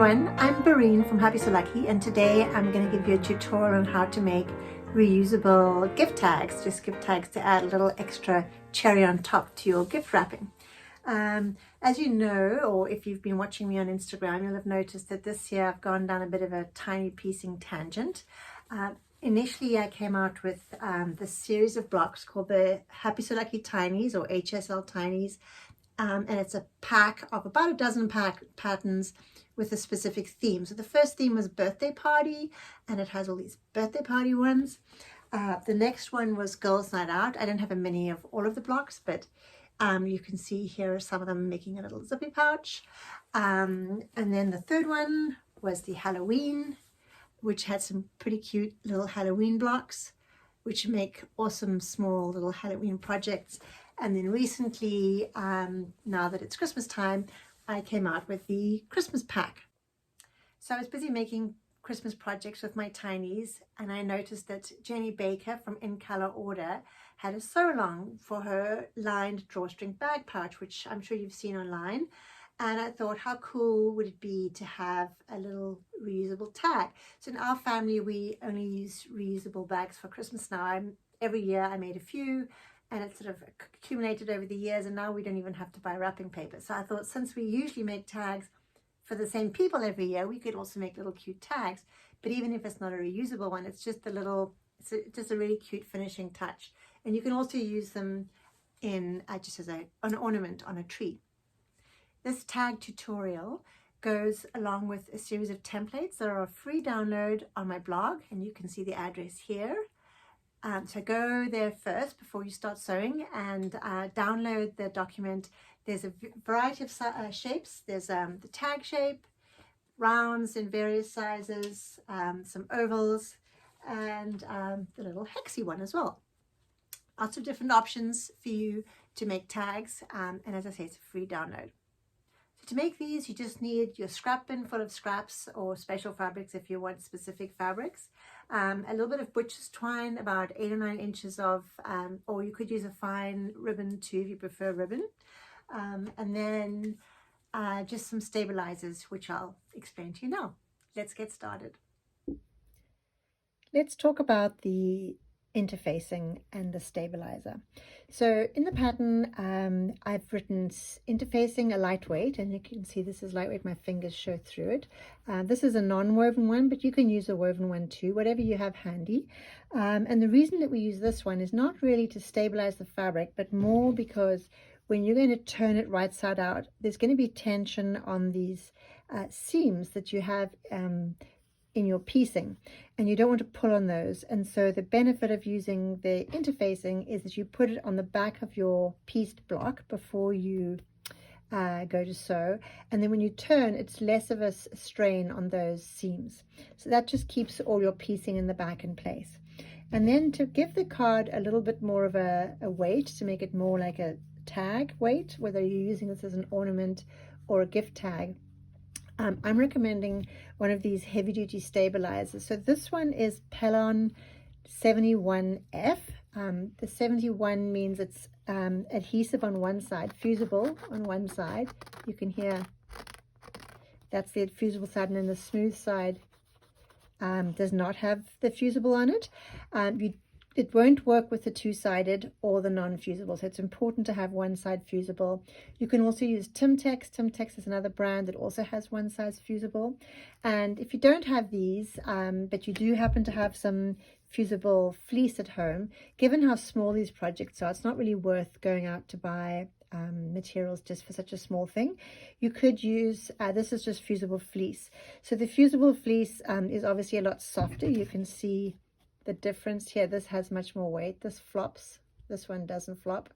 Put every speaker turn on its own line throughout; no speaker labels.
everyone, I'm Barine from Happy So Lucky, and today I'm going to give you a tutorial on how to make reusable gift tags, just gift tags to add a little extra cherry on top to your gift wrapping. As you know, or if you've been watching me on Instagram, you'll have noticed that this year I've gone down a bit of a tiny piecing tangent. Initially I came out with this series of blocks called the Happy So Lucky Tinies, or HSL Tinies. And it's a pack of about a dozen patterns with a specific theme. So the first theme was birthday party, and it has all these birthday party ones. The next one was girls night out. I don't have a mini of all of the blocks, but you can see here are some of them making a little zippy pouch. And then the third one was the Halloween, which had some pretty cute little Halloween blocks, which make awesome small little Halloween projects. And then recently, now that it's Christmas time, I came out with the Christmas pack. So I was busy making Christmas projects with my tinies, and I noticed that Jenny Baker from In Color Order had a sew along for her lined drawstring bag pouch, which I'm sure you've seen online. And I thought, how cool would it be to have a little reusable tag? So in our family, we only use reusable bags for Christmas now. Every year I made a few, and it's sort of accumulated over the years, and now we don't even have to buy wrapping paper. So I thought, since we usually make tags for the same people every year, we could also make little cute tags. But even if it's not a reusable one, it's just a little, just a really cute finishing touch. And you can also use them in just as an ornament on a tree. This tag tutorial goes along with a series of templates that are a free download on my blog, and you can see the address here. So go there first before you start sewing and download the document. There's a variety of shapes. There's the tag shape, rounds in various sizes, some ovals, and the little hexy one as well. Lots of different options for you to make tags, and as I say, it's a free download. To make these, you just need your scrap bin full of scraps or special fabrics if you want specific fabrics, a little bit of butcher's twine, about 8 or 9 inches of, or you could use a fine ribbon too if you prefer ribbon, and then just some stabilizers, which I'll explain to you now. Let's get started. Let's talk about the interfacing and the stabilizer. So in the pattern, I've written interfacing a lightweight, and you can see this is lightweight. My fingers show through it. This is a non-woven one, but you can use a woven one too, whatever you have handy. And the reason that we use this one is not really to stabilize the fabric, but more because when you're going to turn it right side out, there's going to be tension on these seams that you have in your piecing, and you don't want to pull on those. And so the benefit of using the interfacing is that you put it on the back of your pieced block before you go to sew, and then when you turn, it's less of a strain on those seams. So that just keeps all your piecing in the back in place. And then to give the card a little bit more of a weight, to make it more like a tag weight, whether you're using this as an ornament or a gift tag, I'm recommending one of these heavy-duty stabilizers. So this one is Pellon 71F. The 71 means it's adhesive on one side, fusible on one side. You can hear that's the fusible side, and then the smooth side does not have the fusible on it. It won't work with the two-sided or the non-fusible, so it's important to have one side fusible. You can also use Timtex. Timtex is another brand that also has one size fusible. And if you don't have these, but you do happen to have some fusible fleece at home, given how small these projects are, it's not really worth going out to buy materials just for such a small thing. You could use, this is just fusible fleece. So the fusible fleece is obviously a lot softer. You can see the difference here. This has much more weight. This flops. This one doesn't flop.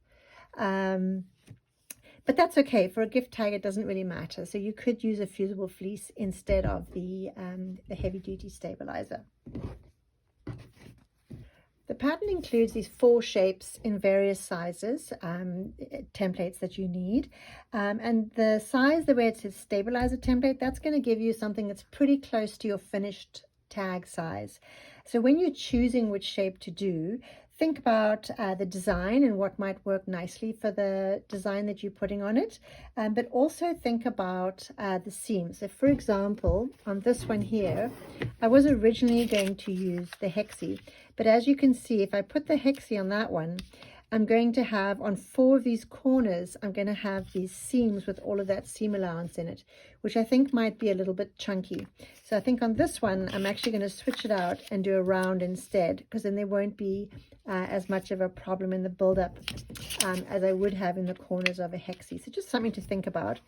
But that's okay. For a gift tag, it doesn't really matter. So you could use a fusible fleece instead of the heavy-duty stabilizer. The pattern includes these 4 shapes in various sizes, templates that you need. And the size, the way it says stabilizer template, that's going to give you something that's pretty close to your finished tag size. So when you're choosing which shape to do, think about the design and what might work nicely for the design that you're putting on it, but also think about the seams. So for example, on this one here, I was originally going to use the hexie, but as you can see, if I put the hexie on that one, I'm going to have on 4 of these corners, I'm going to have these seams with all of that seam allowance in it, which I think might be a little bit chunky. So I think on this one, I'm actually going to switch it out and do a round instead, because then there won't be as much of a problem in the build-up as I would have in the corners of a hexie. So just something to think about.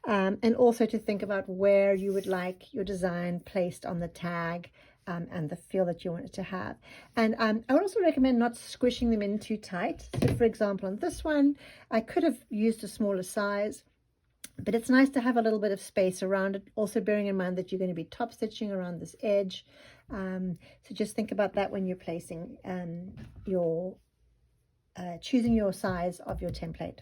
And also to think about where you would like your design placed on the tag, and the feel that you want it to have. And I would also recommend not squishing them in too tight. So for example, on this one, I could have used a smaller size, but it's nice to have a little bit of space around it. Also bearing in mind that you're going to be top stitching around this edge. So just think about that when you're placing choosing your size of your template.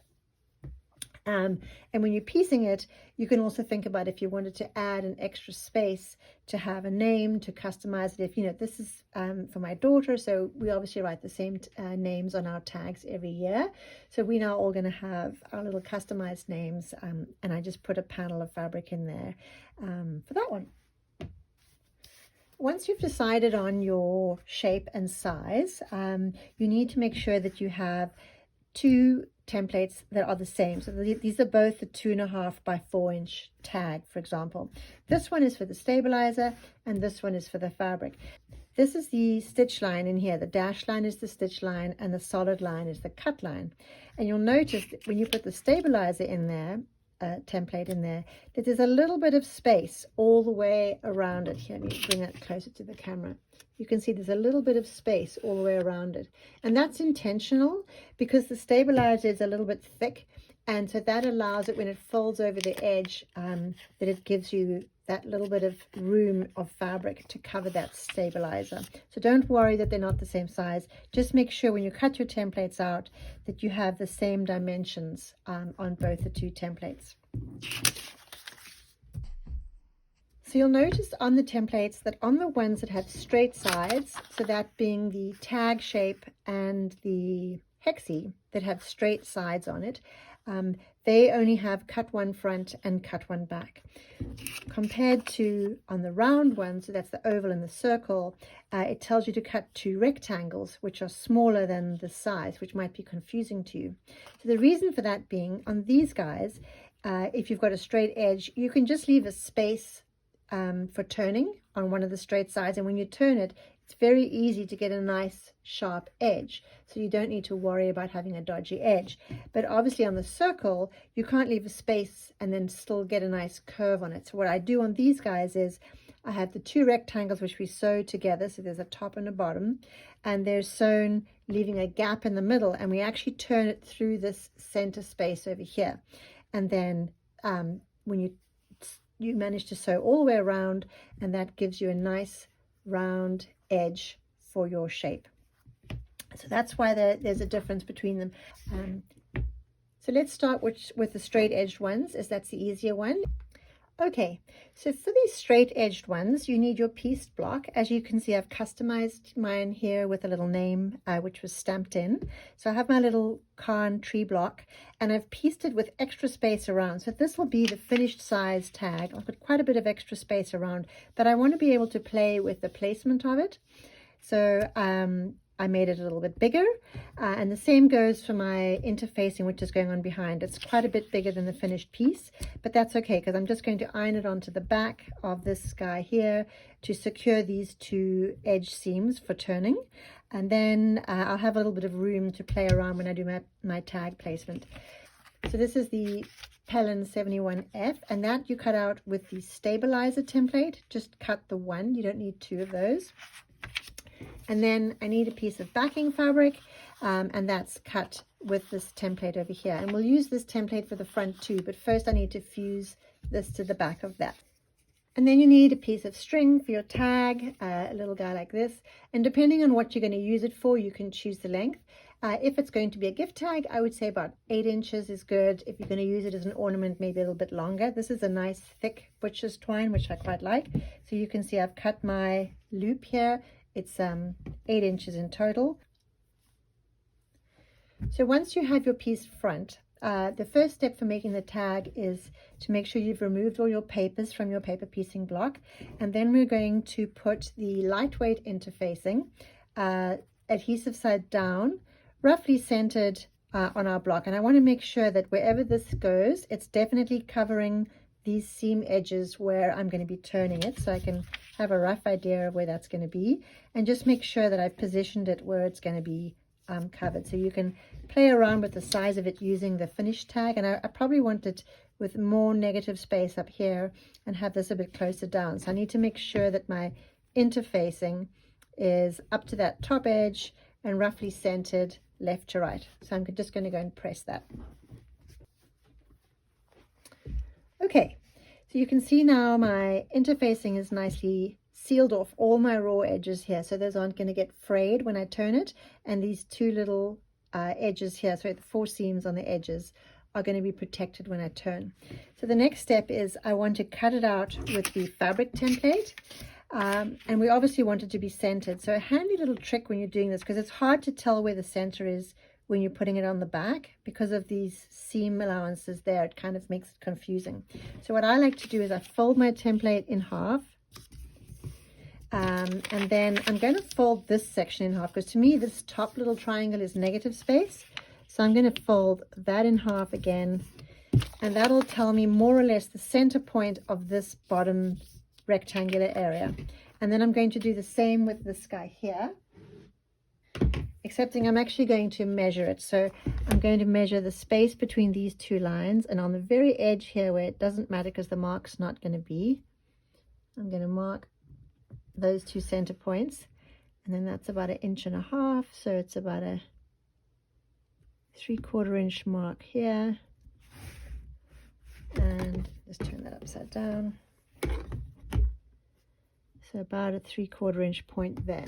And when you're piecing it, you can also think about if you wanted to add an extra space to have a name, to customize it. If, you know, this is for my daughter, so we obviously write the same names on our tags every year. So we now all going to have our little customized names, and I just put a panel of fabric in there for that one. Once you've decided on your shape and size, you need to make sure that you have 2 templates that are the same. So these are both the 2.5 by 4 inch tag, for example. This one is for the stabilizer and this one is for the fabric. This is the stitch line in here. The dash line is the stitch line and the solid line is the cut line. And you'll notice that when you put the stabilizer in there, template in there, that there's a little bit of space all the way around it. Here, let me bring that closer to the camera. You can see there's a little bit of space all the way around it. And that's intentional because the stabilizer is a little bit thick. And so that allows it, when it folds over the edge, that it gives you that little bit of room of fabric to cover that stabilizer. So don't worry that they're not the same size. Just make sure when you cut your templates out that you have the same dimensions on both the 2 templates. So you'll notice on the templates that on the ones that have straight sides, so that being the tag shape and the hexie that have straight sides on it, they only have cut one front and cut one back. Compared to on the round one, so that's the oval and the circle, it tells you to cut 2 rectangles, which are smaller than the size, which might be confusing to you. So the reason for that being, on these guys, if you've got a straight edge, you can just leave a space for turning on one of the straight sides, and when you turn it, it's very easy to get a nice sharp edge, so you don't need to worry about having a dodgy edge. But obviously on the circle, you can't leave a space and then still get a nice curve on it. So what I do on these guys is I have the 2 rectangles which we sew together, so there's a top and a bottom, and they're sewn leaving a gap in the middle, and we actually turn it through this center space over here. And then when you manage to sew all the way around, and that gives you a nice round edge for your shape. So that's why there's a difference between them. So let's start with the straight edged ones, as that's the easier one. Okay, so for these straight edged ones, you need your pieced block. As you can see, I've customized mine here with a little name, which was stamped in. So I have my little cairn tree block, and I've pieced it with extra space around. So this will be the finished size tag. I've got quite a bit of extra space around, but I want to be able to play with the placement of it. So I made it a little bit bigger, and the same goes for my interfacing, which is going on behind. It's quite a bit bigger than the finished piece, but that's okay because I'm just going to iron it onto the back of this guy here to secure these 2 edge seams for turning, and then I'll have a little bit of room to play around when I do my tag placement. So this is the Pellon 71F, and that you cut out with the stabilizer template. Just cut the 1, you don't need 2 of those. And then I need a piece of backing fabric, and that's cut with this template over here. And we'll use this template for the front too, but first I need to fuse this to the back of that. And then you need a piece of string for your tag, a little guy like this. And depending on what you're going to use it for, you can choose the length. If it's going to be a gift tag, I would say about 8 inches is good. If you're going to use it as an ornament, maybe a little bit longer. This is a nice thick butcher's twine, which I quite like. So you can see I've cut my loop here. It's 8 inches in total. So once you have your piece front, the first step for making the tag is to make sure you've removed all your papers from your paper piecing block, and then we're going to put the lightweight interfacing adhesive side down, roughly centered on our block. And I want to make sure that wherever this goes, it's definitely covering these seam edges where I'm going to be turning it, so I can have a rough idea of where that's going to be, and just make sure that I've positioned it where it's going to be covered. So you can play around with the size of it using the finish tag, and I probably want it with more negative space up here and have this a bit closer down. So I need to make sure that my interfacing is up to that top edge and roughly centered left to right. So I'm just going to go and press that. Okay, so you can see now my interfacing is nicely sealed off all my raw edges here, so those aren't going to get frayed when I turn it, and these two little edges here, so the 4 seams on the edges, are going to be protected when I turn. So the next step is I want to cut it out with the fabric template, and we obviously want it to be centered. So a handy little trick when you're doing this, because it's hard to tell where the center is when you're putting it on the back because of these seam allowances there, it kind of makes it confusing. So what I like to do is I fold my template in half, and then I'm going to fold this section in half, because to me this top little triangle is negative space. So I'm going to fold that in half again, and that'll tell me more or less the center point of this bottom rectangular area. And then I'm going to do the same with this guy here, excepting I'm actually going to measure it. So I'm going to measure the space between these two lines, and on the very edge here where it doesn't matter because the mark's not going to be, I'm going to mark those 2 center points, and then that's about 1.5 inches, so it's about a 3/4 inch mark here, and just turn that upside down, so about a 3/4 inch point there.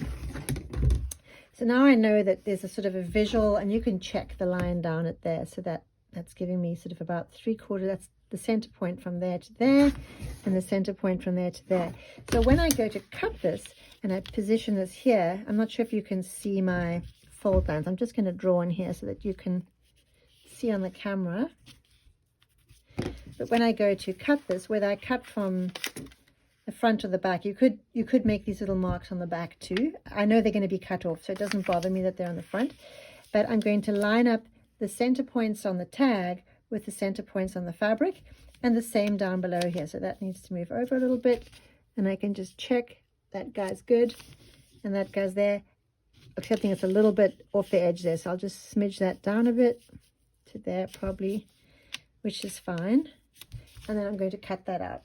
So now I know that there's a sort of a visual, and you can check the line down at there, so that's giving me sort of about 3/4, that's the center point from there to there, and the center point from there to there. So when I go to cut this and I position this here, I'm not sure if you can see my fold lines. I'm just going to draw in here so that you can see on the camera. But when I go to cut this, whether I cut from the front or the back, you could make these little marks on the back too. I know they're going to be cut off, so it doesn't bother me that they're on the front. But I'm going to line up the center points on the tag with the center points on the fabric, and the same down below here. So that needs to move over a little bit, and I can just check that guy's good and that guy's there, excepting it's a little bit off the edge there, so I'll just smidge that down a bit to there probably, which is fine. And then I'm going to cut that out.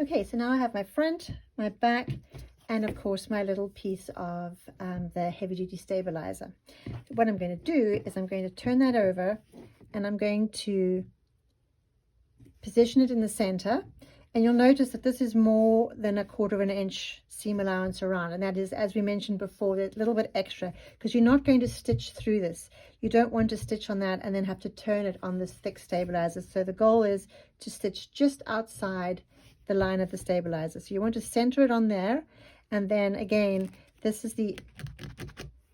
Okay, so now I have my front, my back, and of course my little piece of the heavy duty stabilizer. What I'm going to do is I'm going to turn that over, and I'm going to position it in the center, and you'll notice that this is more than 1/4 inch seam allowance around, and that is, as we mentioned before, a little bit extra because you're not going to stitch through this. You don't want to stitch on that and then have to turn it on this thick stabilizer. So the goal is to stitch just outside the line of the stabilizer. So you want to center it on there, and then again, this is the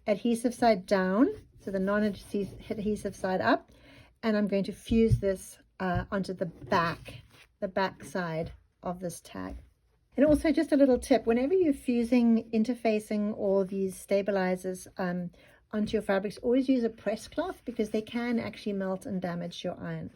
adhesive side down, so the non-adhesive side up, and I'm going to fuse this onto the back side of this tag. And also, just a little tip, whenever you're fusing, interfacing, or these stabilizers onto your fabrics, always use a press cloth because they can actually melt and damage your iron.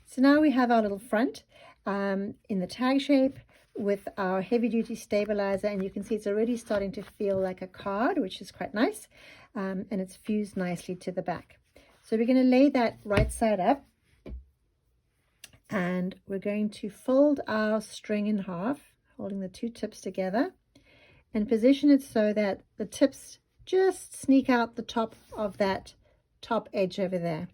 So now we have our little front in the tag shape with our heavy duty stabilizer, and you can see it's already starting to feel like a card, which is quite nice, and it's fused nicely to the back. So we're going to lay that right side up, and we're going to fold our string in half, holding the 2 tips together, and position it so that the tips just sneak out the top of that top edge over there.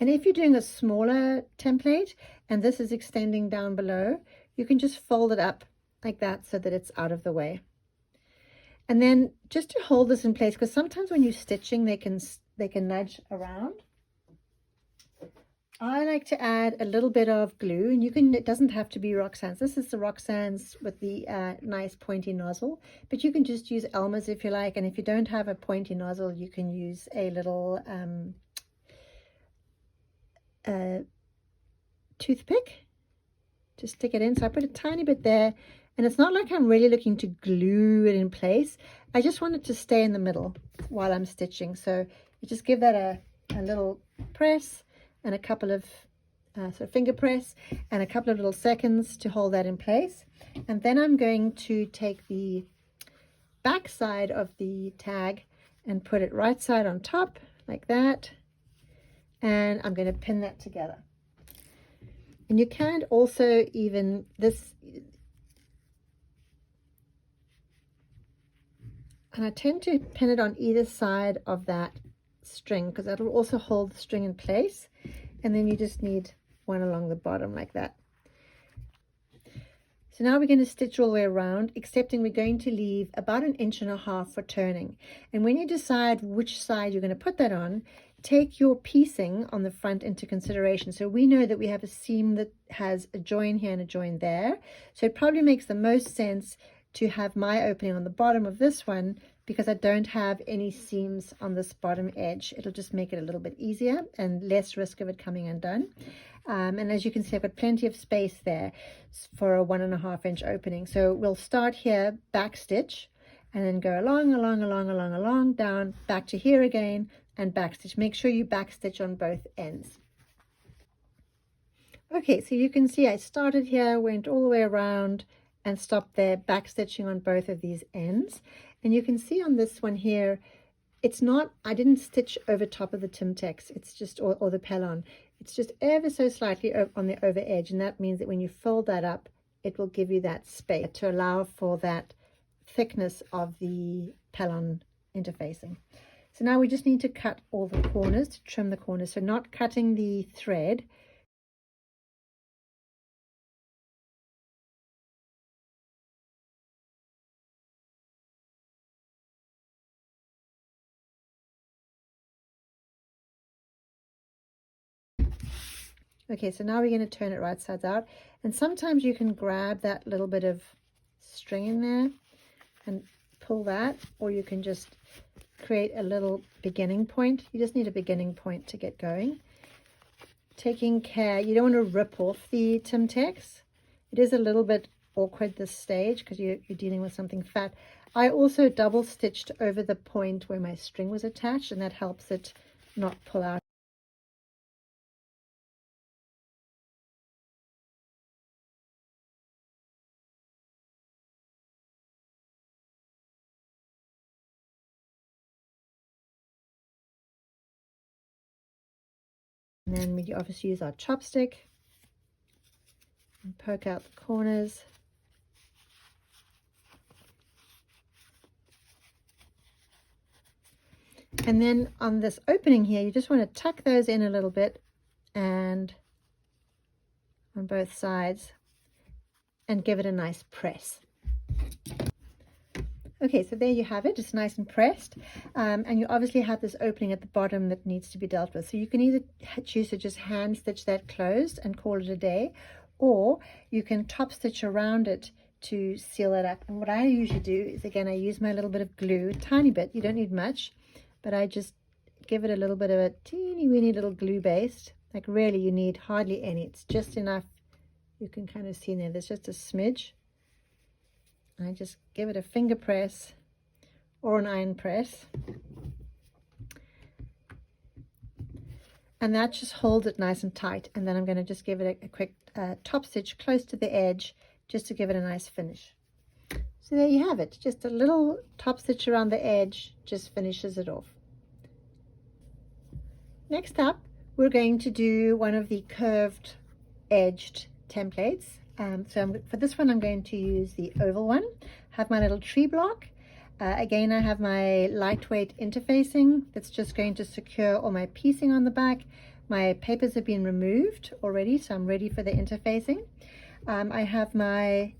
And if you're doing a smaller template and this is extending down below, you can just fold it up like that so that it's out of the way. And then just to hold this in place, because sometimes when you're stitching they can nudge around, I like to add a little bit of glue, and it doesn't have to be Roxanne's. This is the Roxanne's with the nice pointy nozzle, but you can just use Elmer's if you like. And if you don't have a pointy nozzle, you can use a little toothpick. Just stick it in. So I put a tiny bit there, and it's not like I'm really looking to glue it in place. I just want it to stay in the middle while I'm stitching. So you just give that a little press, and a couple of finger press, and a couple of little seconds to hold that in place. And then I'm going to take the back side of the tag and put it right side on top like that, and I'm going to pin that together. And you can also even this, and I tend to pin it on either side of that string because that'll also hold the string in place. And then you just need one along the bottom like that. So now we're going to stitch all the way around, excepting we're going to leave about 1.5 inches for turning. And when you decide which side you're going to put that on, take your piecing on the front into consideration. So we know that we have a seam that has a join here and a join there. So it probably makes the most sense to have my opening on the bottom of this one, because I don't have any seams on this bottom edge. It'll just make it a little bit easier and less risk of it coming undone. And as you can see, I've got plenty of space there for a 1.5 inch opening. So we'll start here, back stitch, and then go along, down, back to here again, and back stitch. Make sure you back stitch on both ends. Okay, so you can see I started here, went all the way around, and stopped there, back stitching on both of these ends. And you can see on this one here, it's not, I didn't stitch over top of the Timtex, it's just, or the Pellon, it's just ever so slightly on the over edge. And that means that when you fold that up, it will give you that space to allow for that thickness of the Pellon interfacing. So now we just need to cut all the corners, to trim the corners. So not cutting the thread, okay, so now we're going to turn it right sides out. And sometimes you can grab that little bit of string in there and pull that, or you can just create a little beginning point. You just need a beginning point to get going. Taking care, you don't want to rip off the Timtex. It is a little bit awkward this stage because you're dealing with something fat. I also double stitched over the point where my string was attached, and that helps it not pull out. And then we obviously use our chopstick and poke out the corners. And then on this opening here, you just want to tuck those in a little bit, and on both sides, and give it a nice press. Okay, so there you have it. It's nice and pressed, and you obviously have this opening at the bottom that needs to be dealt with. So you can either choose to just hand stitch that closed and call it a day, or you can top stitch around it to seal it up. And what I usually do is, again, I use my little bit of glue, a tiny bit, you don't need much, but I just give it a little bit of a teeny weeny little glue base. Like really you need hardly any, it's just enough. You can kind of see there, there's just a smidge. I just give it a finger press or an iron press, and that just holds it nice and tight. And then I'm going to just give it a quick top stitch close to the edge just to give it a nice finish. So there you have it, just a little top stitch around the edge just finishes it off. Next up, we're going to do one of the curved edged templates. For this one, I'm going to use the oval one, have my little tree block, Again, I have my lightweight interfacing that's just going to secure all my piecing on the back. My papers have been removed already, so I'm ready for the interfacing. I have my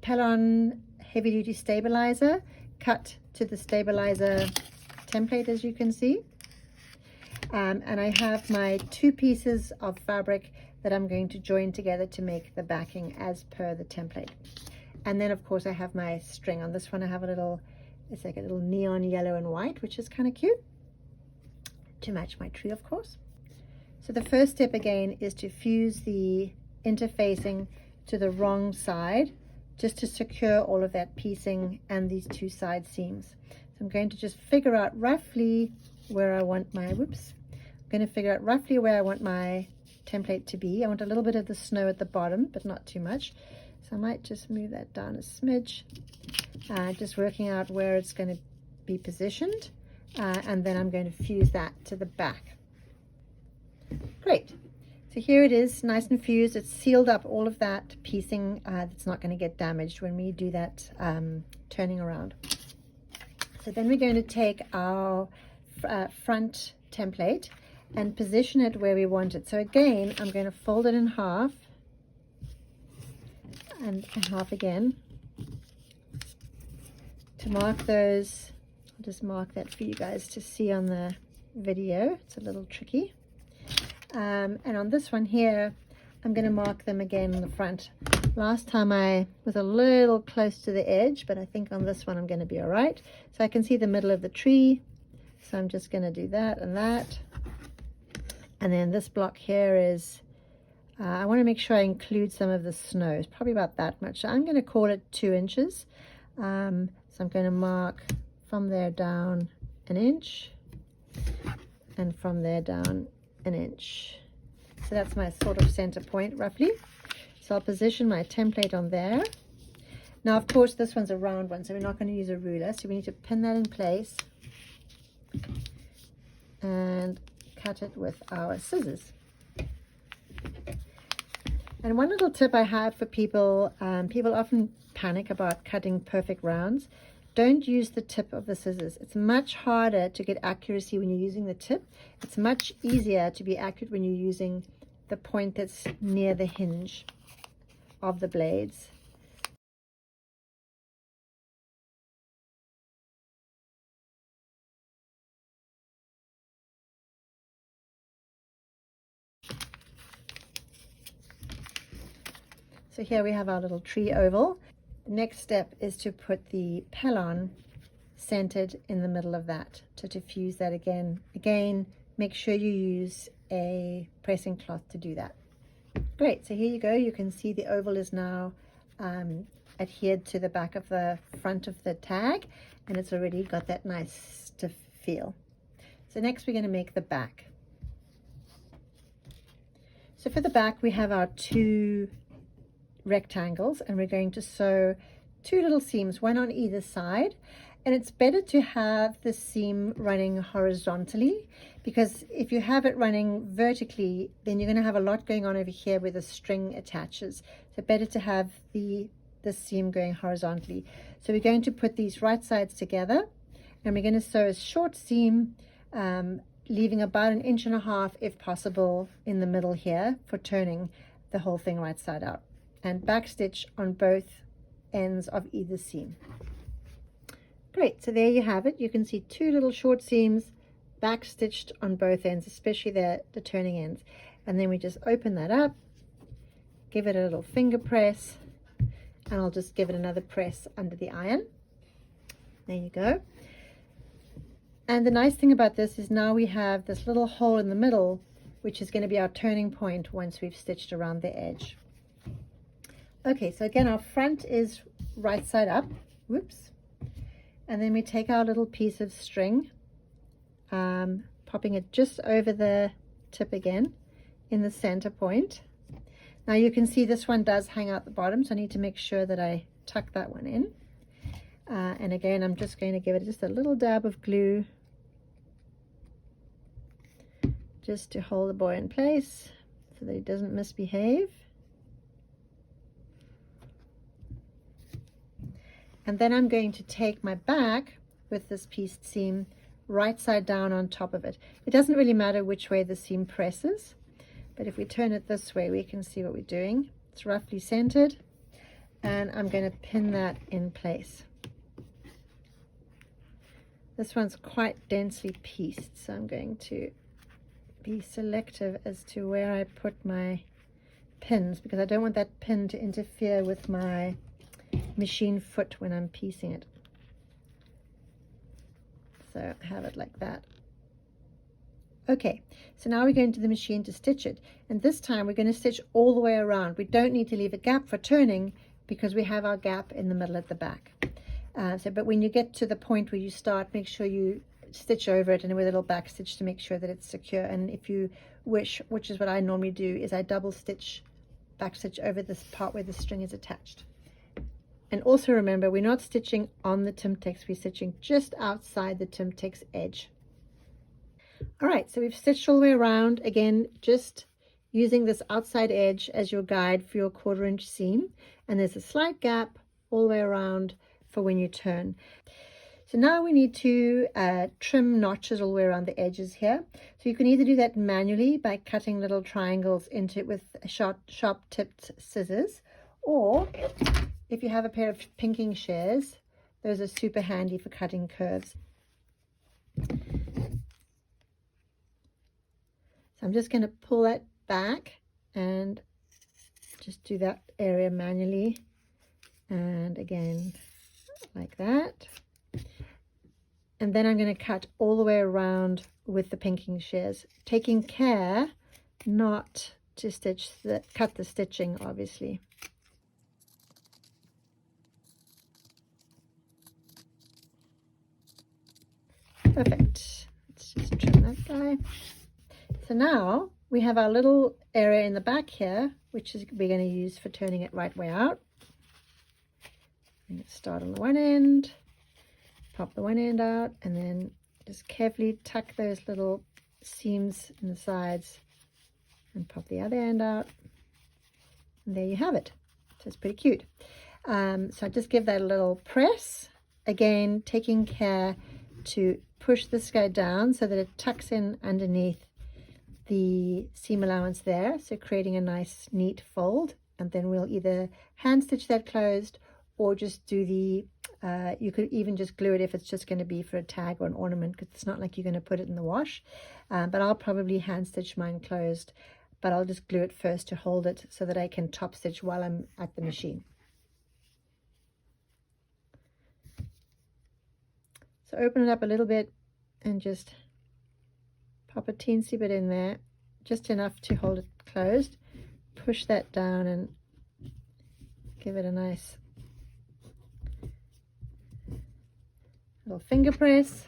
Pellon heavy duty stabilizer cut to the stabilizer template, as you can see. And I have my 2 pieces of fabric that I'm going to join together to make the backing as per the template. And then of course I have my string. On this one I have a little, it's like a little neon yellow and white, which is kind of cute to match my tree, of course. So the first step again is to fuse the interfacing to the wrong side, just to secure all of that piecing and these 2 side seams. So I'm going to just figure out roughly where I want my, whoops, I'm going to figure out roughly where I want my template to be. I want a little bit of the snow at the bottom, but not too much. So I might just move that down a smidge, just working out where it's going to be positioned, and then I'm going to fuse that to the back. Great. So here it is, nice and fused. It's sealed up all of that piecing that's not going to get damaged when we do that turning around. So then we're going to take our front template and position it where we want it. So again, I'm going to fold it in half and half again to mark those. I'll just mark that for you guys to see on the video. It's a little tricky. And on this one here, I'm going to mark them again in the front. Last time I was a little close to the edge, but I think on this one I'm going to be all right. So I can see the middle of the tree. So I'm just going to do that and that. And then this block here is, I want to make sure I include some of the snow. It's probably about that much. So I'm going to call it 2 inches. So I'm going to mark from there down 1 inch and from there down 1 inch. So that's my sort of center point roughly. So I'll position my template on there. Now of course this one's a round one, so we're not going to use a ruler, so we need to pin that in place and cut it with our scissors. And one little tip I have for people, people often panic about cutting perfect rounds. Don't use the tip of the scissors. It's much harder to get accuracy when you're using the tip. It's much easier to be accurate when you're using the point that's near the hinge of the blades. So here we have our little tree oval. The next step is to put the Pellon centered in the middle of that. To fuse that again, make sure you use a pressing cloth to do that. Great, so here you go. You can see the oval is now adhered to the back of the front of the tag, and it's already got that nice stiff feel. So next we're going to make the back. So for the back we have our 2 rectangles, and we're going to sew 2 little seams, one on either side. And it's better to have the seam running horizontally, because if you have it running vertically, then you're going to have a lot going on over here where the string attaches. So better to have the seam going horizontally. So we're going to put these right sides together, and we're going to sew a short seam, leaving about 1.5 inches if possible in the middle here for turning the whole thing right side out, and backstitch on both ends of either seam. Great, so there you have it. You can see 2 little short seams backstitched on both ends, especially the turning ends. And then we just open that up, give it a little finger press, and I'll just give it another press under the iron. There you go. And the nice thing about this is now we have this little hole in the middle, which is going to be our turning point once we've stitched around the edge. Okay, so again, our front is right side up. Whoops. And then we take our little piece of string, popping it just over the tip again in the center point. Now you can see this one does hang out the bottom, so I need to make sure that I tuck that one in. And again, I'm just going to give it just a little dab of glue just to hold the boy in place so that he doesn't misbehave. And then I'm going to take my back with this pieced seam right side down on top of it. It doesn't really matter which way the seam presses, but if we turn it this way, we can see what we're doing. It's roughly centered, and I'm going to pin that in place. This one's quite densely pieced, so I'm going to be selective as to where I put my pins, because I don't want that pin to interfere with my machine foot when I'm piecing it. So have it like that. Okay, so now we're going to the machine to stitch it, and this time we're going to stitch all the way around. We don't need to leave a gap for turning because we have our gap in the middle at the back. But when you get to the point where you start, make sure you stitch over it and with a little back stitch to make sure that it's secure. And if you wish, which is what I normally do, is I double stitch, back stitch over this part where the string is attached. And also remember, we're not stitching on the Timtex, we're stitching just outside the Timtex edge. All right, so we've stitched all the way around, again, just using this outside edge as your guide for your 1/4 inch seam. And there's a slight gap all the way around for when you turn. So now we need to trim notches all the way around the edges here. So you can either do that manually by cutting little triangles into it with sharp tipped scissors, or if you have a pair of pinking shears, those are super handy for cutting curves. So I'm just going to pull that back and just do that area manually, and again like that. And then I'm going to cut all the way around with the pinking shears, taking care not to cut the stitching, obviously. Perfect. Let's just trim that guy. So now we have our little area in the back here, which is we're going to use for turning it right way out. And start on the one end, pop the one end out, and then just carefully tuck those little seams in the sides and pop the other end out. And there you have it. So it's pretty cute. So I just give that a little press, again taking care to push this guy down so that it tucks in underneath the seam allowance there, so creating a nice neat fold. And then we'll either hand stitch that closed or just do the you could even just glue it if it's just going to be for a tag or an ornament, because it's not like you're going to put it in the wash. But I'll probably hand stitch mine closed, but I'll just glue it first to hold it so that I can top stitch while I'm at the machine. So open it up a little bit and just pop a teensy bit in there, just enough to hold it closed. Push that down and give it a nice little finger press.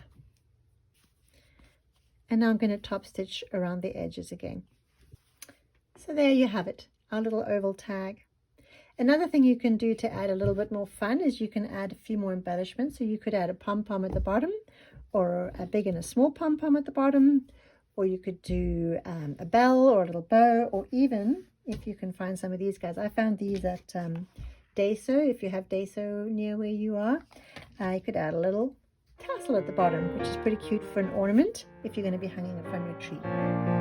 And now I'm going to top stitch around the edges again. So there you have it, our little oval tag. Another thing you can do to add a little bit more fun is you can add a few more embellishments. So you could add a pom-pom at the bottom, or a big and a small pom-pom at the bottom, or you could do a bell or a little bow, or even if you can find some of these guys. I found these at Daiso. If you have Daiso near where you are, you could add a little tassel at the bottom, which is pretty cute for an ornament if you're going to be hanging it from your tree.